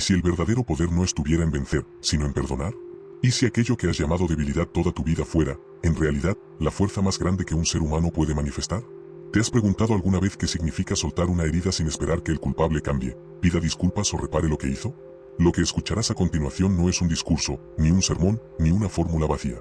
si el verdadero poder no estuviera en vencer, sino en perdonar? ¿Y si aquello que has llamado debilidad toda tu vida fuera, en realidad, la fuerza más grande que un ser humano puede manifestar? ¿Te has preguntado alguna vez qué significa soltar una herida sin esperar que el culpable cambie, pida disculpas o repare lo que hizo? Lo que escucharás a continuación no es un discurso, ni un sermón, ni una fórmula vacía.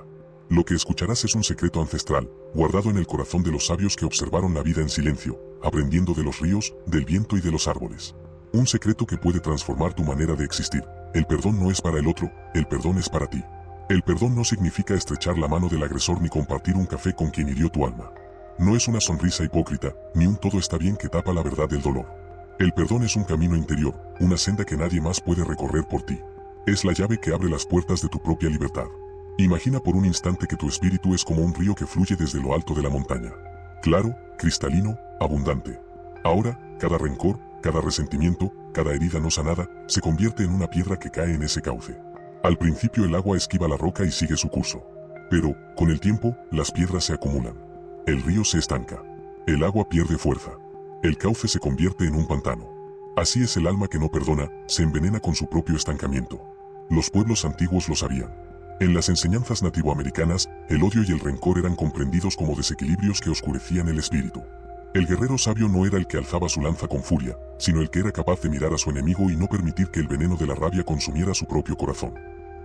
Lo que escucharás es un secreto ancestral, guardado en el corazón de los sabios que observaron la vida en silencio, aprendiendo de los ríos, del viento y de los árboles. Un secreto que puede transformar tu manera de existir. El perdón no es para el otro, el perdón es para ti. El perdón no significa estrechar la mano del agresor ni compartir un café con quien hirió tu alma. No es una sonrisa hipócrita, ni un todo está bien que tapa la verdad del dolor. El perdón es un camino interior, una senda que nadie más puede recorrer por ti. Es la llave que abre las puertas de tu propia libertad. Imagina por un instante que tu espíritu es como un río que fluye desde lo alto de la montaña. Claro, cristalino, abundante. Ahora, cada rencor, cada resentimiento, cada herida no sanada, se convierte en una piedra que cae en ese cauce. Al principio el agua esquiva la roca y sigue su curso. Pero, con el tiempo, las piedras se acumulan. El río se estanca. El agua pierde fuerza. El cauce se convierte en un pantano. Así es el alma que no perdona, se envenena con su propio estancamiento. Los pueblos antiguos lo sabían. En las enseñanzas nativoamericanas, el odio y el rencor eran comprendidos como desequilibrios que oscurecían el espíritu. El guerrero sabio no era el que alzaba su lanza con furia, sino el que era capaz de mirar a su enemigo y no permitir que el veneno de la rabia consumiera su propio corazón.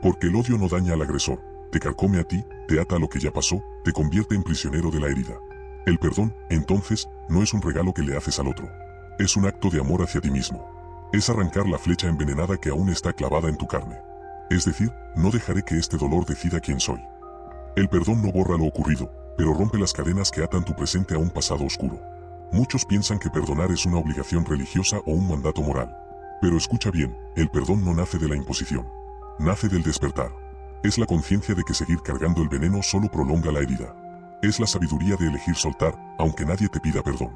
Porque el odio no daña al agresor, te carcome a ti, te ata a lo que ya pasó, te convierte en prisionero de la herida. El perdón, entonces, no es un regalo que le haces al otro. Es un acto de amor hacia ti mismo. Es arrancar la flecha envenenada que aún está clavada en tu carne. Es decir, no dejaré que este dolor decida quién soy. El perdón no borra lo ocurrido, pero rompe las cadenas que atan tu presente a un pasado oscuro. Muchos piensan que perdonar es una obligación religiosa o un mandato moral. Pero escucha bien, el perdón no nace de la imposición. Nace del despertar. Es la conciencia de que seguir cargando el veneno solo prolonga la herida. Es la sabiduría de elegir soltar, aunque nadie te pida perdón.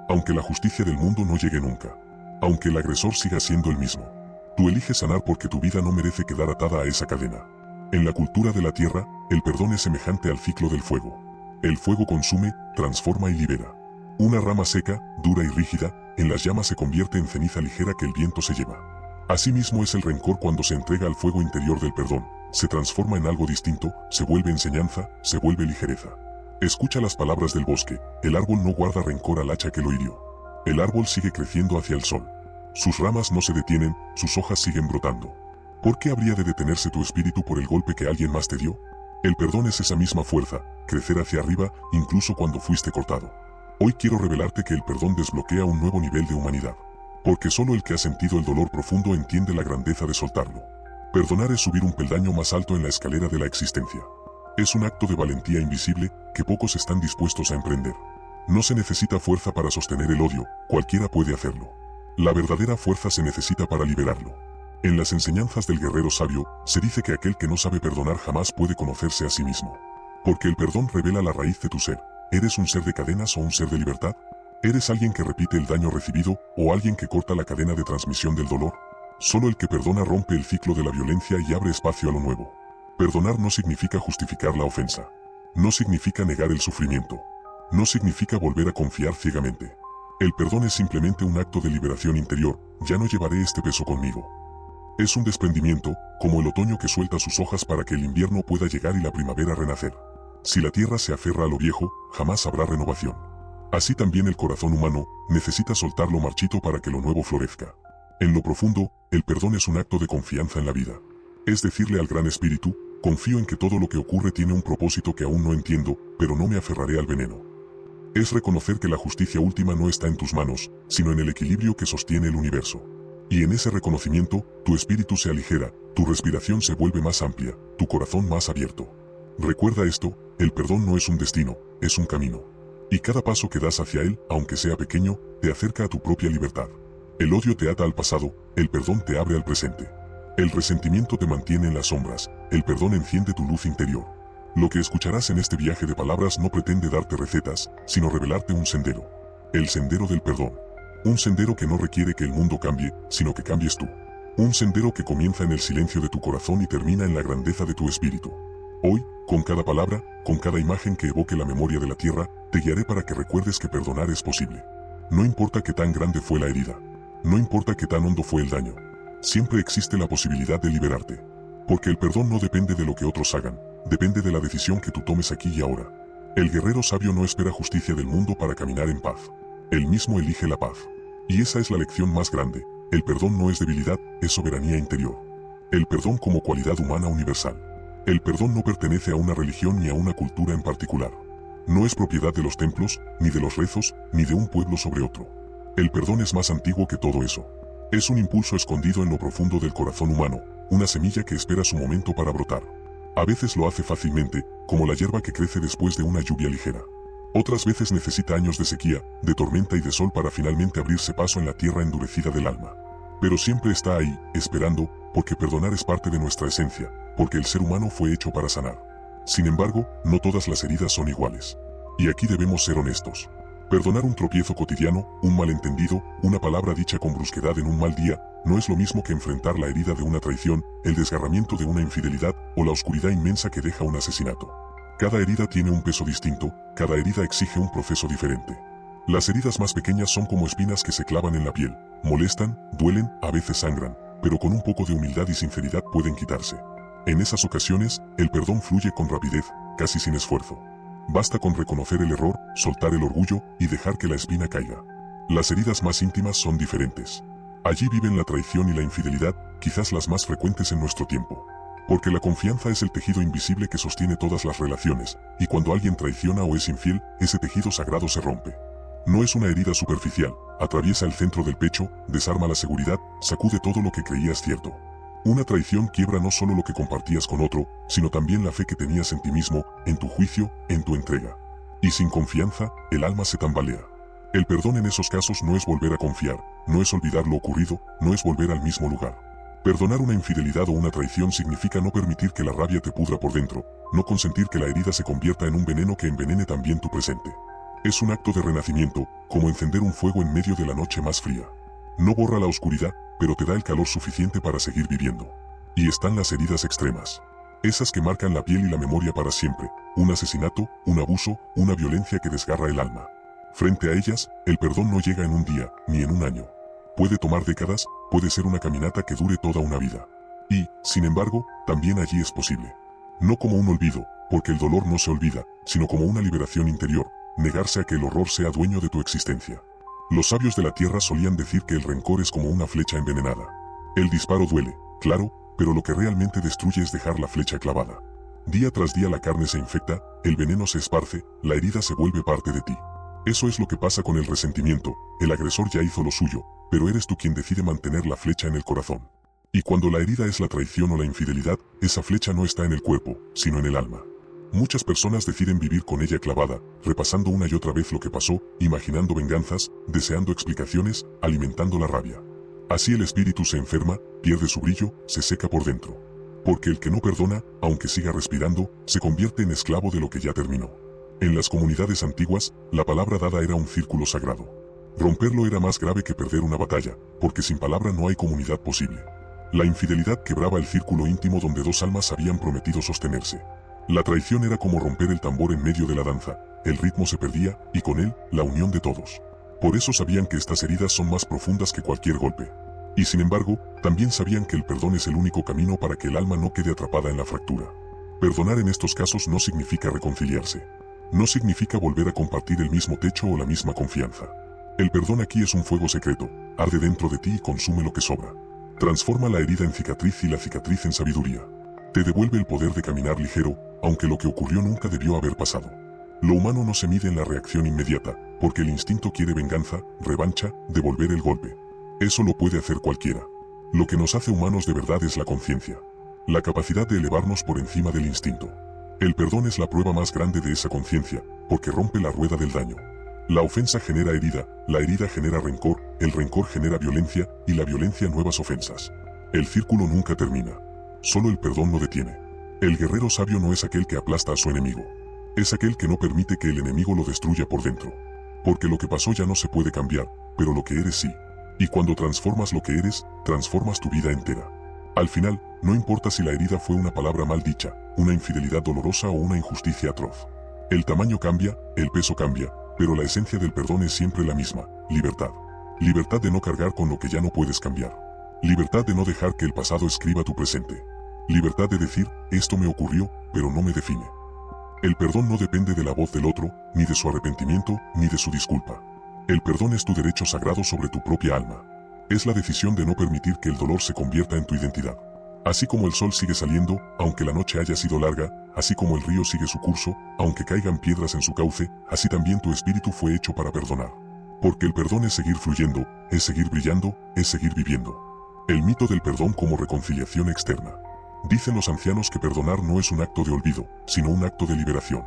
Aunque la justicia del mundo no llegue nunca. Aunque el agresor siga siendo el mismo. Tú eliges sanar porque tu vida no merece quedar atada a esa cadena. En la cultura de la tierra, el perdón es semejante al ciclo del fuego. El fuego consume, transforma y libera. Una rama seca, dura y rígida, en las llamas se convierte en ceniza ligera que el viento se lleva. Asimismo es el rencor cuando se entrega al fuego interior del perdón, se transforma en algo distinto, se vuelve enseñanza, se vuelve ligereza. Escucha las palabras del bosque, el árbol no guarda rencor al hacha que lo hirió. El árbol sigue creciendo hacia el sol. Sus ramas no se detienen, sus hojas siguen brotando. ¿Por qué habría de detenerse tu espíritu por el golpe que alguien más te dio? El perdón es esa misma fuerza, crecer hacia arriba, incluso cuando fuiste cortado. Hoy quiero revelarte que el perdón desbloquea un nuevo nivel de humanidad. Porque solo el que ha sentido el dolor profundo entiende la grandeza de soltarlo. Perdonar es subir un peldaño más alto en la escalera de la existencia. Es un acto de valentía invisible que pocos están dispuestos a emprender. No se necesita fuerza para sostener el odio, cualquiera puede hacerlo. La verdadera fuerza se necesita para liberarlo. En las enseñanzas del guerrero sabio, se dice que aquel que no sabe perdonar jamás puede conocerse a sí mismo. Porque el perdón revela la raíz de tu ser. ¿Eres un ser de cadenas o un ser de libertad? ¿Eres alguien que repite el daño recibido o alguien que corta la cadena de transmisión del dolor? Solo el que perdona rompe el ciclo de la violencia y abre espacio a lo nuevo. Perdonar no significa justificar la ofensa. No significa negar el sufrimiento. No significa volver a confiar ciegamente. El perdón es simplemente un acto de liberación interior, ya no llevaré este peso conmigo. Es un desprendimiento, como el otoño que suelta sus hojas para que el invierno pueda llegar y la primavera renacer. Si la tierra se aferra a lo viejo, jamás habrá renovación. Así también el corazón humano necesita soltar lo marchito para que lo nuevo florezca. En lo profundo, el perdón es un acto de confianza en la vida. Es decirle al Gran Espíritu, confío en que todo lo que ocurre tiene un propósito que aún no entiendo, pero no me aferraré al veneno. Es reconocer que la justicia última no está en tus manos, sino en el equilibrio que sostiene el universo. Y en ese reconocimiento, tu espíritu se aligera, tu respiración se vuelve más amplia, tu corazón más abierto. Recuerda esto, el perdón no es un destino, es un camino. Y cada paso que das hacia él, aunque sea pequeño, te acerca a tu propia libertad. El odio te ata al pasado, el perdón te abre al presente. El resentimiento te mantiene en las sombras, el perdón enciende tu luz interior. Lo que escucharás en este viaje de palabras no pretende darte recetas, sino revelarte un sendero. El sendero del perdón. Un sendero que no requiere que el mundo cambie, sino que cambies tú. Un sendero que comienza en el silencio de tu corazón y termina en la grandeza de tu espíritu. Hoy, con cada palabra, con cada imagen que evoque la memoria de la tierra, te guiaré para que recuerdes que perdonar es posible. No importa qué tan grande fue la herida. No importa qué tan hondo fue el daño. siempre existe la posibilidad de liberarte. Porque el perdón no depende de lo que otros hagan, depende de la decisión que tú tomes aquí y ahora. El guerrero sabio no espera justicia del mundo para caminar en paz. Él mismo elige la paz. Y esa es la lección más grande. El perdón no es debilidad, es soberanía interior. El perdón como cualidad humana universal. El perdón no pertenece a una religión ni a una cultura en particular. No es propiedad de los templos, ni de los rezos, ni de un pueblo sobre otro. El perdón es más antiguo que todo eso. Es un impulso escondido en lo profundo del corazón humano, una semilla que espera su momento para brotar. A veces lo hace fácilmente, como la hierba que crece después de una lluvia ligera. Otras veces necesita años de sequía, de tormenta y de sol para finalmente abrirse paso en la tierra endurecida del alma. Pero siempre está ahí, esperando, porque perdonar es parte de nuestra esencia, porque el ser humano fue hecho para sanar. Sin embargo, no todas las heridas son iguales. Y aquí debemos ser honestos. Perdonar un tropiezo cotidiano, un malentendido, una palabra dicha con brusquedad en un mal día, no es lo mismo que enfrentar la herida de una traición, el desgarramiento de una infidelidad o la oscuridad inmensa que deja un asesinato. Cada herida tiene un peso distinto, cada herida exige un proceso diferente. Las heridas más pequeñas son como espinas que se clavan en la piel, molestan, duelen, a veces sangran, pero con un poco de humildad y sinceridad pueden quitarse. En esas ocasiones, el perdón fluye con rapidez, casi sin esfuerzo. Basta con reconocer el error, soltar el orgullo y dejar que la espina caiga. Las heridas más íntimas son diferentes. Allí viven la traición y la infidelidad, quizás las más frecuentes en nuestro tiempo. Porque la confianza es el tejido invisible que sostiene todas las relaciones, y cuando alguien traiciona o es infiel, ese tejido sagrado se rompe. No es una herida superficial, atraviesa el centro del pecho, desarma la seguridad, sacude todo lo que creías cierto. Una traición quiebra no solo lo que compartías con otro, sino también la fe que tenías en ti mismo, en tu juicio, en tu entrega. Y sin confianza, el alma se tambalea. El perdón en esos casos no es volver a confiar, no es olvidar lo ocurrido, no es volver al mismo lugar. Perdonar una infidelidad o una traición significa no permitir que la rabia te pudra por dentro, no consentir que la herida se convierta en un veneno que envenene también tu presente. Es un acto de renacimiento, como encender un fuego en medio de la noche más fría. No borra la oscuridad, pero te da el calor suficiente para seguir viviendo. Y están las heridas extremas. Esas que marcan la piel y la memoria para siempre, un asesinato, un abuso, una violencia que desgarra el alma. Frente a ellas, el perdón no llega en un día, ni en un año. Puede tomar décadas, puede ser una caminata que dure toda una vida. Y, sin embargo, también allí es posible. No como un olvido, porque el dolor no se olvida, sino como una liberación interior, negarse a que el horror sea dueño de tu existencia. Los sabios de la tierra solían decir que el rencor es como una flecha envenenada. El disparo duele, claro, pero lo que realmente destruye es dejar la flecha clavada. Día tras día la carne se infecta, el veneno se esparce, la herida se vuelve parte de ti. Eso es lo que pasa con el resentimiento, el agresor ya hizo lo suyo, pero eres tú quien decide mantener la flecha en el corazón. Y cuando la herida es la traición o la infidelidad, esa flecha no está en el cuerpo, sino en el alma. Muchas personas deciden vivir con ella clavada, repasando una y otra vez lo que pasó, imaginando venganzas, deseando explicaciones, alimentando la rabia. Así el espíritu se enferma, pierde su brillo, se seca por dentro. Porque el que no perdona, aunque siga respirando, se convierte en esclavo de lo que ya terminó. En las comunidades antiguas, la palabra dada era un círculo sagrado. Romperlo era más grave que perder una batalla, porque sin palabra no hay comunidad posible. La infidelidad quebraba el círculo íntimo donde dos almas habían prometido sostenerse. La traición era como romper el tambor en medio de la danza, el ritmo se perdía, y con él, la unión de todos. Por eso sabían que estas heridas son más profundas que cualquier golpe. Y sin embargo, también sabían que el perdón es el único camino para que el alma no quede atrapada en la fractura. Perdonar en estos casos no significa reconciliarse. No significa volver a compartir el mismo techo o la misma confianza. El perdón aquí es un fuego secreto, arde dentro de ti y consume lo que sobra. Transforma la herida en cicatriz y la cicatriz en sabiduría. Te devuelve el poder de caminar ligero, aunque lo que ocurrió nunca debió haber pasado. Lo humano no se mide en la reacción inmediata, porque el instinto quiere venganza, revancha, devolver el golpe. Eso lo puede hacer cualquiera. Lo que nos hace humanos de verdad es la conciencia. La capacidad de elevarnos por encima del instinto. El perdón es la prueba más grande de esa conciencia, porque rompe la rueda del daño. La ofensa genera herida, la herida genera rencor, el rencor genera violencia, y la violencia nuevas ofensas. El círculo nunca termina. Solo el perdón lo detiene. El guerrero sabio no es aquel que aplasta a su enemigo. Es aquel que no permite que el enemigo lo destruya por dentro. Porque lo que pasó ya no se puede cambiar, pero lo que eres sí. Y cuando transformas lo que eres, transformas tu vida entera. Al final, no importa si la herida fue una palabra mal dicha, una infidelidad dolorosa o una injusticia atroz. El tamaño cambia, el peso cambia, pero la esencia del perdón es siempre la misma, libertad. Libertad de no cargar con lo que ya no puedes cambiar. Libertad de no dejar que el pasado escriba tu presente. Libertad de decir, esto me ocurrió, pero no me define. El perdón no depende de la voz del otro, ni de su arrepentimiento, ni de su disculpa. El perdón es tu derecho sagrado sobre tu propia alma. Es la decisión de no permitir que el dolor se convierta en tu identidad. Así como el sol sigue saliendo, aunque la noche haya sido larga, así como el río sigue su curso, aunque caigan piedras en su cauce, así también tu espíritu fue hecho para perdonar. Porque el perdón es seguir fluyendo, es seguir brillando, es seguir viviendo. El mito del perdón como reconciliación externa. Dicen los ancianos que perdonar no es un acto de olvido, sino un acto de liberación.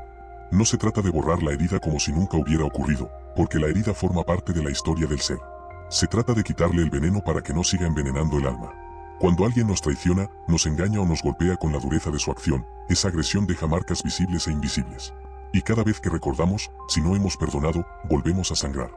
No se trata de borrar la herida como si nunca hubiera ocurrido, porque la herida forma parte de la historia del ser. Se trata de quitarle el veneno para que no siga envenenando el alma. Cuando alguien nos traiciona, nos engaña o nos golpea con la dureza de su acción, esa agresión deja marcas visibles e invisibles. Y cada vez que recordamos, si no hemos perdonado, volvemos a sangrar.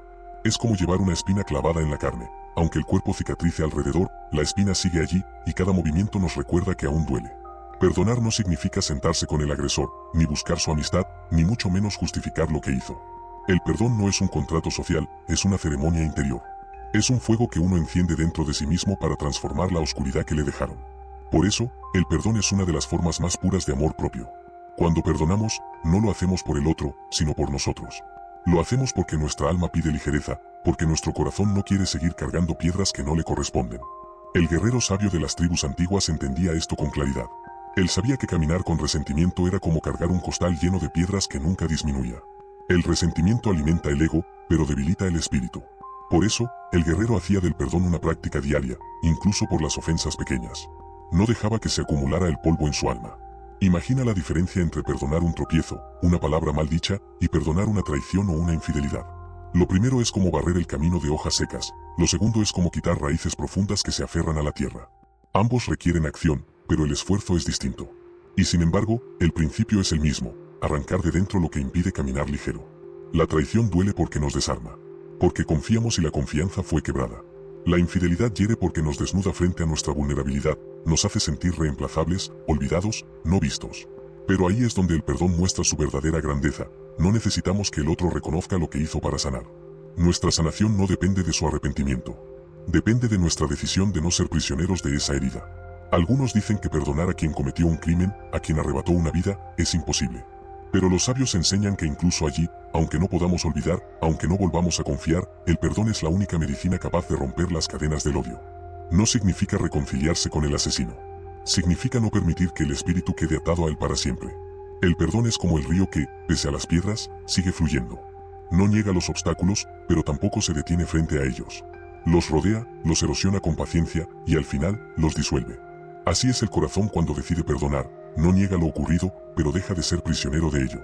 Es como llevar una espina clavada en la carne. Aunque el cuerpo cicatrice alrededor, la espina sigue allí, y cada movimiento nos recuerda que aún duele. Perdonar no significa sentarse con el agresor, ni buscar su amistad, ni mucho menos justificar lo que hizo. El perdón no es un contrato social, es una ceremonia interior. Es un fuego que uno enciende dentro de sí mismo para transformar la oscuridad que le dejaron. Por eso, el perdón es una de las formas más puras de amor propio. Cuando perdonamos, no lo hacemos por el otro, sino por nosotros. Lo hacemos porque nuestra alma pide ligereza, porque nuestro corazón no quiere seguir cargando piedras que no le corresponden. El guerrero sabio de las tribus antiguas entendía esto con claridad. Él sabía que caminar con resentimiento era como cargar un costal lleno de piedras que nunca disminuía. El resentimiento alimenta el ego, pero debilita el espíritu. Por eso, el guerrero hacía del perdón una práctica diaria, incluso por las ofensas pequeñas. No dejaba que se acumulara el polvo en su alma. Imagina la diferencia entre perdonar un tropiezo, una palabra mal dicha, y perdonar una traición o una infidelidad. Lo primero es como barrer el camino de hojas secas, lo segundo es como quitar raíces profundas que se aferran a la tierra. Ambos requieren acción, pero el esfuerzo es distinto. Y sin embargo, el principio es el mismo, arrancar de dentro lo que impide caminar ligero. La traición duele porque nos desarma, porque confiamos y la confianza fue quebrada. La infidelidad hiere porque nos desnuda frente a nuestra vulnerabilidad, nos hace sentir reemplazables, olvidados, no vistos. Pero ahí es donde el perdón muestra su verdadera grandeza, no necesitamos que el otro reconozca lo que hizo para sanar. Nuestra sanación no depende de su arrepentimiento. Depende de nuestra decisión de no ser prisioneros de esa herida. Algunos dicen que perdonar a quien cometió un crimen, a quien arrebató una vida, es imposible. Pero los sabios enseñan que incluso allí, aunque no podamos olvidar, aunque no volvamos a confiar, el perdón es la única medicina capaz de romper las cadenas del odio. No significa reconciliarse con el asesino. Significa no permitir que el espíritu quede atado a él para siempre. El perdón es como el río que, pese a las piedras, sigue fluyendo. No niega los obstáculos, pero tampoco se detiene frente a ellos. Los rodea, los erosiona con paciencia, y al final, los disuelve. Así es el corazón cuando decide perdonar, no niega lo ocurrido, pero deja de ser prisionero de ello.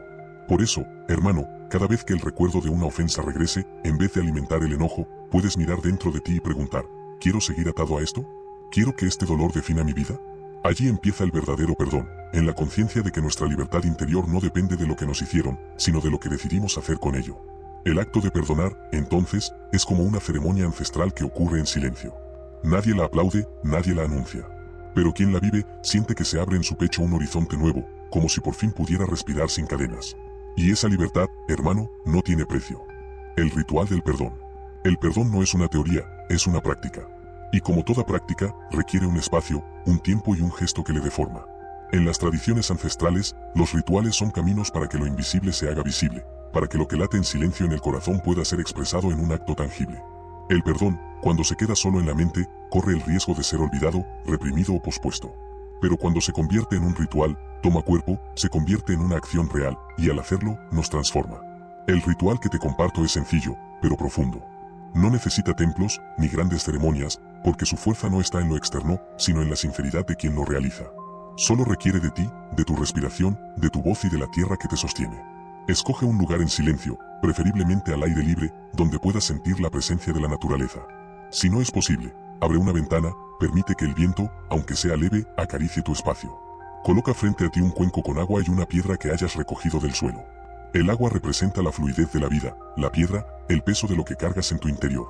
Por eso, hermano, cada vez que el recuerdo de una ofensa regrese, en vez de alimentar el enojo, puedes mirar dentro de ti y preguntar, ¿quiero seguir atado a esto? ¿Quiero que este dolor defina mi vida? Allí empieza el verdadero perdón, en la conciencia de que nuestra libertad interior no depende de lo que nos hicieron, sino de lo que decidimos hacer con ello. El acto de perdonar, entonces, es como una ceremonia ancestral que ocurre en silencio. Nadie la aplaude, nadie la anuncia. Pero quien la vive, siente que se abre en su pecho un horizonte nuevo, como si por fin pudiera respirar sin cadenas. Y esa libertad, hermano, no tiene precio. El ritual del perdón. El perdón no es una teoría, es una práctica. Y como toda práctica, requiere un espacio, un tiempo y un gesto que le dé forma. En las tradiciones ancestrales, los rituales son caminos para que lo invisible se haga visible, para que lo que late en silencio en el corazón pueda ser expresado en un acto tangible. El perdón, cuando se queda solo en la mente, corre el riesgo de ser olvidado, reprimido o pospuesto. Pero cuando se convierte en un ritual, toma cuerpo, se convierte en una acción real, y al hacerlo, nos transforma. El ritual que te comparto es sencillo, pero profundo. No necesita templos, ni grandes ceremonias, porque su fuerza no está en lo externo, sino en la sinceridad de quien lo realiza. Solo requiere de ti, de tu respiración, de tu voz y de la tierra que te sostiene. Escoge un lugar en silencio, preferiblemente al aire libre, donde puedas sentir la presencia de la naturaleza. Si no es posible, abre una ventana, permite que el viento, aunque sea leve, acaricie tu espacio. Coloca frente a ti un cuenco con agua y una piedra que hayas recogido del suelo. El agua representa la fluidez de la vida, la piedra, el peso de lo que cargas en tu interior.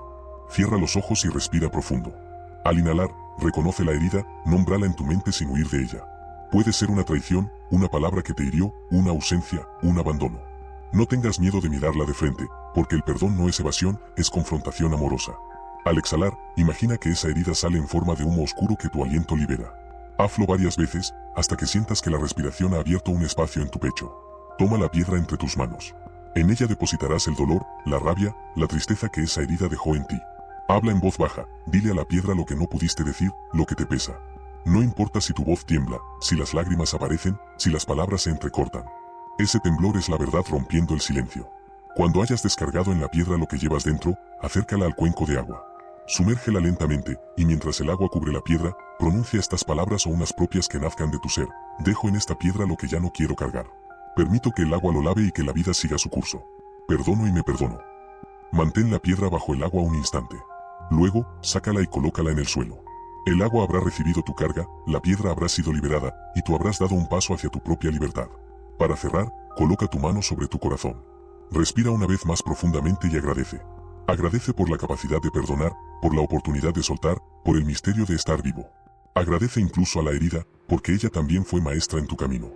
Cierra los ojos y respira profundo. Al inhalar, reconoce la herida, nómbrala en tu mente sin huir de ella. Puede ser una traición, una palabra que te hirió, una ausencia, un abandono. No tengas miedo de mirarla de frente, porque el perdón no es evasión, es confrontación amorosa. Al exhalar, imagina que esa herida sale en forma de humo oscuro que tu aliento libera. Hazlo varias veces, hasta que sientas que la respiración ha abierto un espacio en tu pecho. Toma la piedra entre tus manos. En ella depositarás el dolor, la rabia, la tristeza que esa herida dejó en ti. Habla en voz baja, dile a la piedra lo que no pudiste decir, lo que te pesa. No importa si tu voz tiembla, si las lágrimas aparecen, si las palabras se entrecortan. Ese temblor es la verdad rompiendo el silencio. Cuando hayas descargado en la piedra lo que llevas dentro, acércala al cuenco de agua. Sumérgela lentamente, y mientras el agua cubre la piedra, pronuncia estas palabras o unas propias que nazcan de tu ser. Dejo en esta piedra lo que ya no quiero cargar. Permito que el agua lo lave y que la vida siga su curso. Perdono y me perdono. Mantén la piedra bajo el agua un instante. Luego, sácala y colócala en el suelo. El agua habrá recibido tu carga, la piedra habrá sido liberada, y tú habrás dado un paso hacia tu propia libertad. Para cerrar, coloca tu mano sobre tu corazón. Respira una vez más profundamente y agradece. Agradece por la capacidad de perdonar, por la oportunidad de soltar, por el misterio de estar vivo. Agradece incluso a la herida, porque ella también fue maestra en tu camino.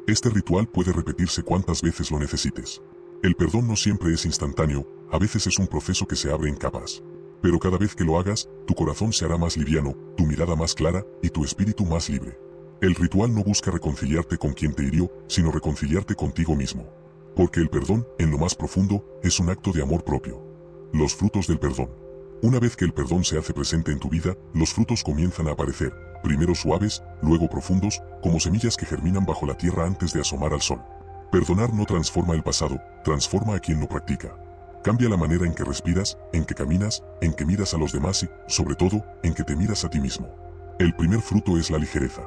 Este ritual puede repetirse cuantas veces lo necesites. El perdón no siempre es instantáneo, a veces es un proceso que se abre en capas. Pero cada vez que lo hagas, tu corazón se hará más liviano, tu mirada más clara y tu espíritu más libre. El ritual no busca reconciliarte con quien te hirió, sino reconciliarte contigo mismo. Porque el perdón, en lo más profundo, es un acto de amor propio. Los frutos del perdón. Una vez que el perdón se hace presente en tu vida, los frutos comienzan a aparecer, primero suaves, luego profundos, como semillas que germinan bajo la tierra antes de asomar al sol. Perdonar no transforma el pasado, transforma a quien lo practica. Cambia la manera en que respiras, en que caminas, en que miras a los demás y, sobre todo, en que te miras a ti mismo. El primer fruto es la ligereza.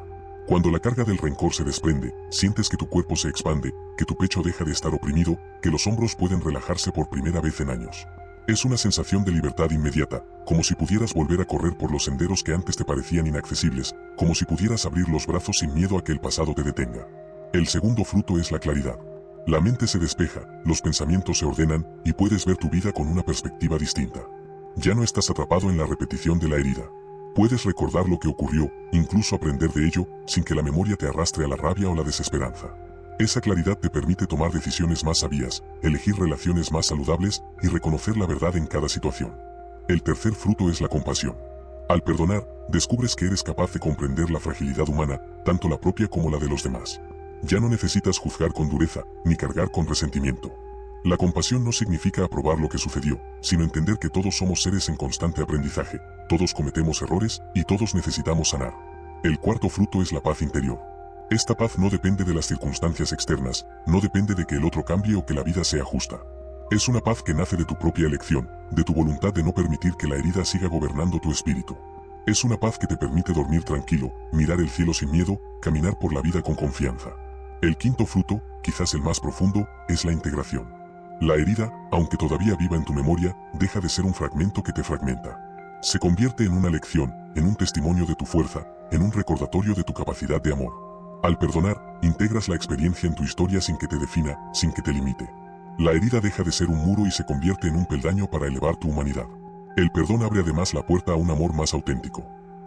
Cuando la carga del rencor se desprende, sientes que tu cuerpo se expande, que tu pecho deja de estar oprimido, que los hombros pueden relajarse por primera vez en años. Es una sensación de libertad inmediata, como si pudieras volver a correr por los senderos que antes te parecían inaccesibles, como si pudieras abrir los brazos sin miedo a que el pasado te detenga. El segundo fruto es la claridad. La mente se despeja, los pensamientos se ordenan, y puedes ver tu vida con una perspectiva distinta. Ya no estás atrapado en la repetición de la herida. Puedes recordar lo que ocurrió, incluso aprender de ello, sin que la memoria te arrastre a la rabia o la desesperanza. Esa claridad te permite tomar decisiones más sabias, elegir relaciones más saludables y reconocer la verdad en cada situación. El tercer fruto es la compasión. Al perdonar, descubres que eres capaz de comprender la fragilidad humana, tanto la propia como la de los demás. Ya no necesitas juzgar con dureza, ni cargar con resentimiento. La compasión no significa aprobar lo que sucedió, sino entender que todos somos seres en constante aprendizaje, todos cometemos errores y todos necesitamos sanar. El cuarto fruto es la paz interior. Esta paz no depende de las circunstancias externas, no depende de que el otro cambie o que la vida sea justa. Es una paz que nace de tu propia elección, de tu voluntad de no permitir que la herida siga gobernando tu espíritu. Es una paz que te permite dormir tranquilo, mirar el cielo sin miedo, caminar por la vida con confianza. El quinto fruto, quizás el más profundo, es la integración. La herida, aunque todavía viva en tu memoria, deja de ser un fragmento que te fragmenta. Se convierte en una lección, en un testimonio de tu fuerza, en un recordatorio de tu capacidad de amor. Al perdonar, integras la experiencia en tu historia sin que te defina, sin que te limite. La herida deja de ser un muro y se convierte en un peldaño para elevar tu humanidad. El perdón abre además la puerta a un amor más auténtico.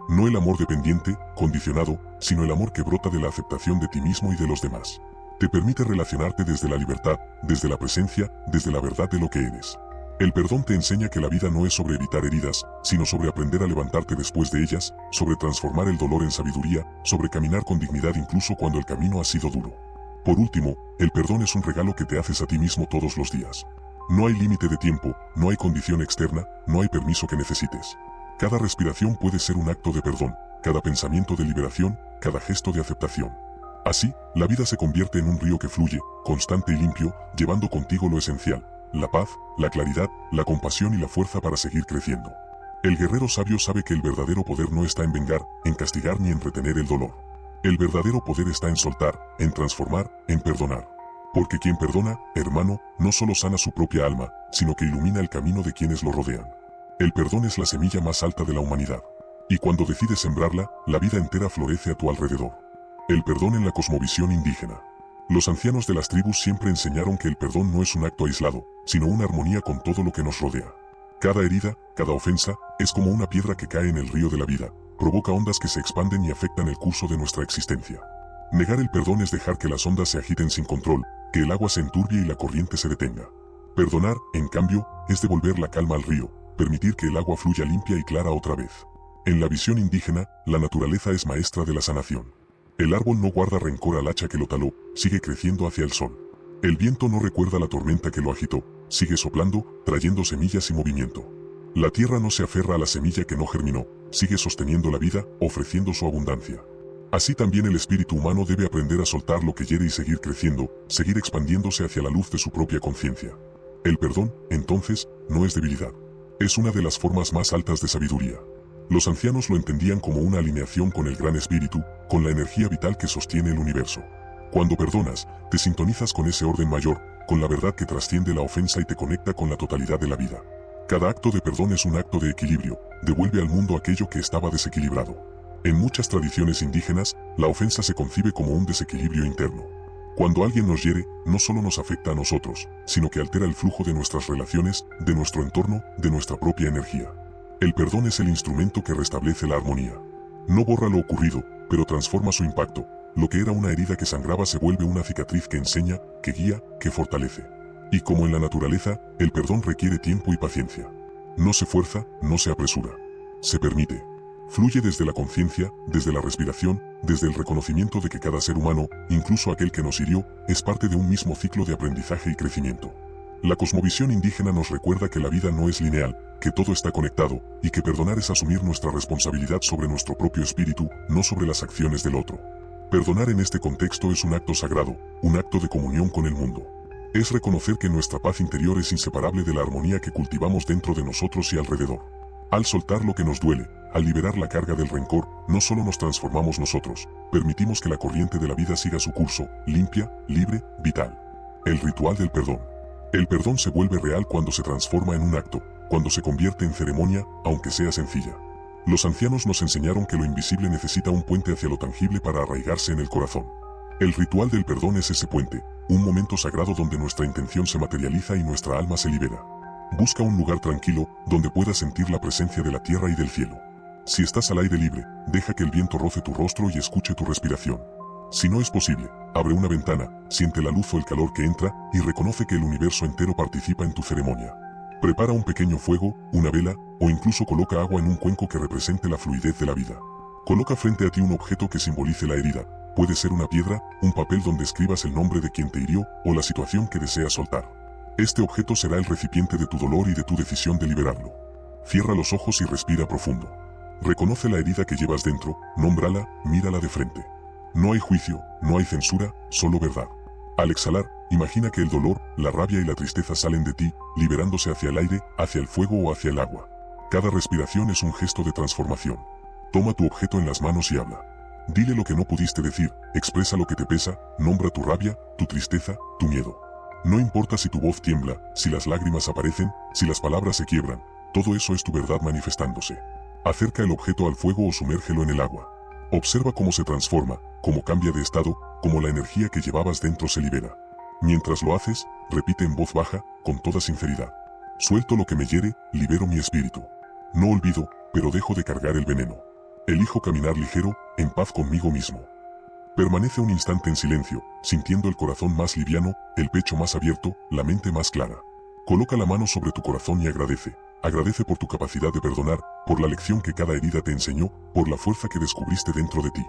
No el amor dependiente, condicionado, sino el amor que brota de la aceptación de ti mismo y de los demás. Te permite relacionarte desde la libertad, desde la presencia, desde la verdad de lo que eres. El perdón te enseña que la vida no es sobre evitar heridas, sino sobre aprender a levantarte después de ellas, sobre transformar el dolor en sabiduría, sobre caminar con dignidad incluso cuando el camino ha sido duro. Por último, el perdón es un regalo que te haces a ti mismo todos los días. No hay límite de tiempo, no hay condición externa, no hay permiso que necesites. Cada respiración puede ser un acto de perdón, cada pensamiento de liberación, cada gesto de aceptación. Así, la vida se convierte en un río que fluye, constante y limpio, llevando contigo lo esencial, la paz, la claridad, la compasión y la fuerza para seguir creciendo. El guerrero sabio sabe que el verdadero poder no está en vengar, en castigar ni en retener el dolor. El verdadero poder está en soltar, en transformar, en perdonar. Porque quien perdona, hermano, no solo sana su propia alma, sino que ilumina el camino de quienes lo rodean. El perdón es la semilla más alta de la humanidad. Y cuando decides sembrarla, la vida entera florece a tu alrededor. El perdón en la cosmovisión indígena. Los ancianos de las tribus siempre enseñaron que el perdón no es un acto aislado, sino una armonía con todo lo que nos rodea. Cada herida, cada ofensa, es como una piedra que cae en el río de la vida, provoca ondas que se expanden y afectan el curso de nuestra existencia. Negar el perdón es dejar que las ondas se agiten sin control, que el agua se enturbie y la corriente se detenga. Perdonar, en cambio, es devolver la calma al río, permitir que el agua fluya limpia y clara otra vez. En la visión indígena, la naturaleza es maestra de la sanación. El árbol no guarda rencor al hacha que lo taló, sigue creciendo hacia el sol. El viento no recuerda la tormenta que lo agitó, sigue soplando, trayendo semillas y movimiento. La tierra no se aferra a la semilla que no germinó, sigue sosteniendo la vida, ofreciendo su abundancia. Así también el espíritu humano debe aprender a soltar lo que hiere y seguir creciendo, seguir expandiéndose hacia la luz de su propia conciencia. El perdón, entonces, no es debilidad. Es una de las formas más altas de sabiduría. Los ancianos lo entendían como una alineación con el gran espíritu, con la energía vital que sostiene el universo. Cuando perdonas, te sintonizas con ese orden mayor, con la verdad que trasciende la ofensa y te conecta con la totalidad de la vida. Cada acto de perdón es un acto de equilibrio, devuelve al mundo aquello que estaba desequilibrado. En muchas tradiciones indígenas, la ofensa se concibe como un desequilibrio interno. Cuando alguien nos hiere, no solo nos afecta a nosotros, sino que altera el flujo de nuestras relaciones, de nuestro entorno, de nuestra propia energía. El perdón es el instrumento que restablece la armonía. No borra lo ocurrido, pero transforma su impacto. Lo que era una herida que sangraba se vuelve una cicatriz que enseña, que guía, que fortalece. Y como en la naturaleza, el perdón requiere tiempo y paciencia. No se fuerza, no se apresura. Se permite. Fluye desde la conciencia, desde la respiración, desde el reconocimiento de que cada ser humano, incluso aquel que nos hirió, es parte de un mismo ciclo de aprendizaje y crecimiento. La cosmovisión indígena nos recuerda que la vida no es lineal, que todo está conectado, y que perdonar es asumir nuestra responsabilidad sobre nuestro propio espíritu, no sobre las acciones del otro. Perdonar en este contexto es un acto sagrado, un acto de comunión con el mundo. Es reconocer que nuestra paz interior es inseparable de la armonía que cultivamos dentro de nosotros y alrededor. Al soltar lo que nos duele, al liberar la carga del rencor, no solo nos transformamos nosotros, permitimos que la corriente de la vida siga su curso, limpia, libre, vital. El ritual del perdón. El perdón se vuelve real cuando se transforma en un acto, cuando se convierte en ceremonia, aunque sea sencilla. Los ancianos nos enseñaron que lo invisible necesita un puente hacia lo tangible para arraigarse en el corazón. El ritual del perdón es ese puente, un momento sagrado donde nuestra intención se materializa y nuestra alma se libera. Busca un lugar tranquilo, donde puedas sentir la presencia de la tierra y del cielo. Si estás al aire libre, deja que el viento roce tu rostro y escuche tu respiración. Si no es posible, abre una ventana, siente la luz o el calor que entra y reconoce que el universo entero participa en tu ceremonia. Prepara un pequeño fuego, una vela, o incluso coloca agua en un cuenco que represente la fluidez de la vida. Coloca frente a ti un objeto que simbolice la herida, puede ser una piedra, un papel donde escribas el nombre de quien te hirió o la situación que deseas soltar. Este objeto será el recipiente de tu dolor y de tu decisión de liberarlo. Cierra los ojos y respira profundo. Reconoce la herida que llevas dentro, nómbrala, mírala de frente. No hay juicio, no hay censura, solo verdad. Al exhalar, imagina que el dolor, la rabia y la tristeza salen de ti, liberándose hacia el aire, hacia el fuego o hacia el agua. Cada respiración es un gesto de transformación. Toma tu objeto en las manos y habla. Dile lo que no pudiste decir, expresa lo que te pesa, nombra tu rabia, tu tristeza, tu miedo. No importa si tu voz tiembla, si las lágrimas aparecen, si las palabras se quiebran, todo eso es tu verdad manifestándose. Acerca el objeto al fuego o sumérgelo en el agua. Observa cómo se transforma, cómo cambia de estado, cómo la energía que llevabas dentro se libera. Mientras lo haces, repite en voz baja, con toda sinceridad. Suelto lo que me hiere, libero mi espíritu. No olvido, pero dejo de cargar el veneno. Elijo caminar ligero, en paz conmigo mismo. Permanece un instante en silencio, sintiendo el corazón más liviano, el pecho más abierto, la mente más clara. Coloca la mano sobre tu corazón y agradece. Agradece por tu capacidad de perdonar, por la lección que cada herida te enseñó, por la fuerza que descubriste dentro de ti.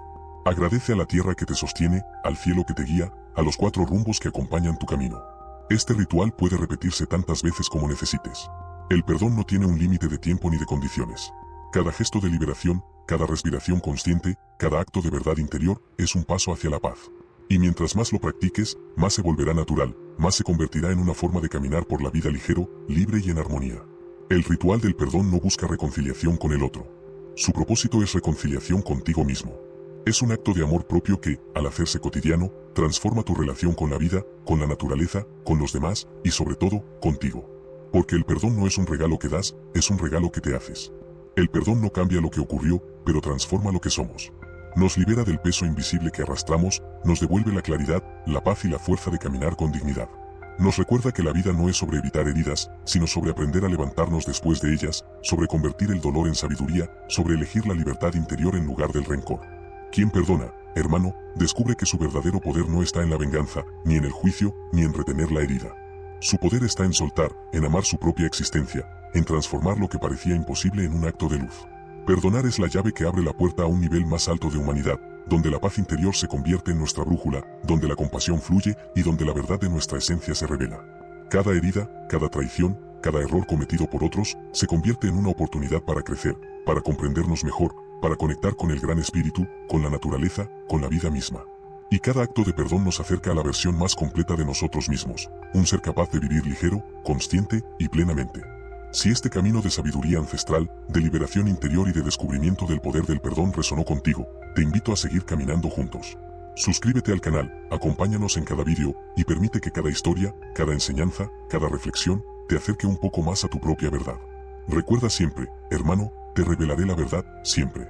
Agradece a la tierra que te sostiene, al cielo que te guía, a los 4 rumbos que acompañan tu camino. Este ritual puede repetirse tantas veces como necesites. El perdón no tiene un límite de tiempo ni de condiciones. Cada gesto de liberación, cada respiración consciente, cada acto de verdad interior, es un paso hacia la paz. Y mientras más lo practiques, más se volverá natural, más se convertirá en una forma de caminar por la vida ligero, libre y en armonía. El ritual del perdón no busca reconciliación con el otro. Su propósito es reconciliación contigo mismo. Es un acto de amor propio que, al hacerse cotidiano, transforma tu relación con la vida, con la naturaleza, con los demás y sobre todo, contigo. Porque el perdón no es un regalo que das, es un regalo que te haces. El perdón no cambia lo que ocurrió, pero transforma lo que somos. Nos libera del peso invisible que arrastramos, nos devuelve la claridad, la paz y la fuerza de caminar con dignidad. Nos recuerda que la vida no es sobre evitar heridas, sino sobre aprender a levantarnos después de ellas, sobre convertir el dolor en sabiduría, sobre elegir la libertad interior en lugar del rencor. Quien perdona, hermano, descubre que su verdadero poder no está en la venganza, ni en el juicio, ni en retener la herida. Su poder está en soltar, en amar su propia existencia, en transformar lo que parecía imposible en un acto de luz. Perdonar es la llave que abre la puerta a un nivel más alto de humanidad, donde la paz interior se convierte en nuestra brújula, donde la compasión fluye y donde la verdad de nuestra esencia se revela. Cada herida, cada traición, cada error cometido por otros, se convierte en una oportunidad para crecer, para comprendernos mejor, para conectar con el gran espíritu, con la naturaleza, con la vida misma. Y cada acto de perdón nos acerca a la versión más completa de nosotros mismos, un ser capaz de vivir ligero, consciente y plenamente. Si este camino de sabiduría ancestral, de liberación interior y de descubrimiento del poder del perdón resonó contigo, te invito a seguir caminando juntos. Suscríbete al canal, acompáñanos en cada vídeo y permite que cada historia, cada enseñanza, cada reflexión, te acerque un poco más a tu propia verdad. Recuerda siempre, hermano, te revelaré la verdad, siempre.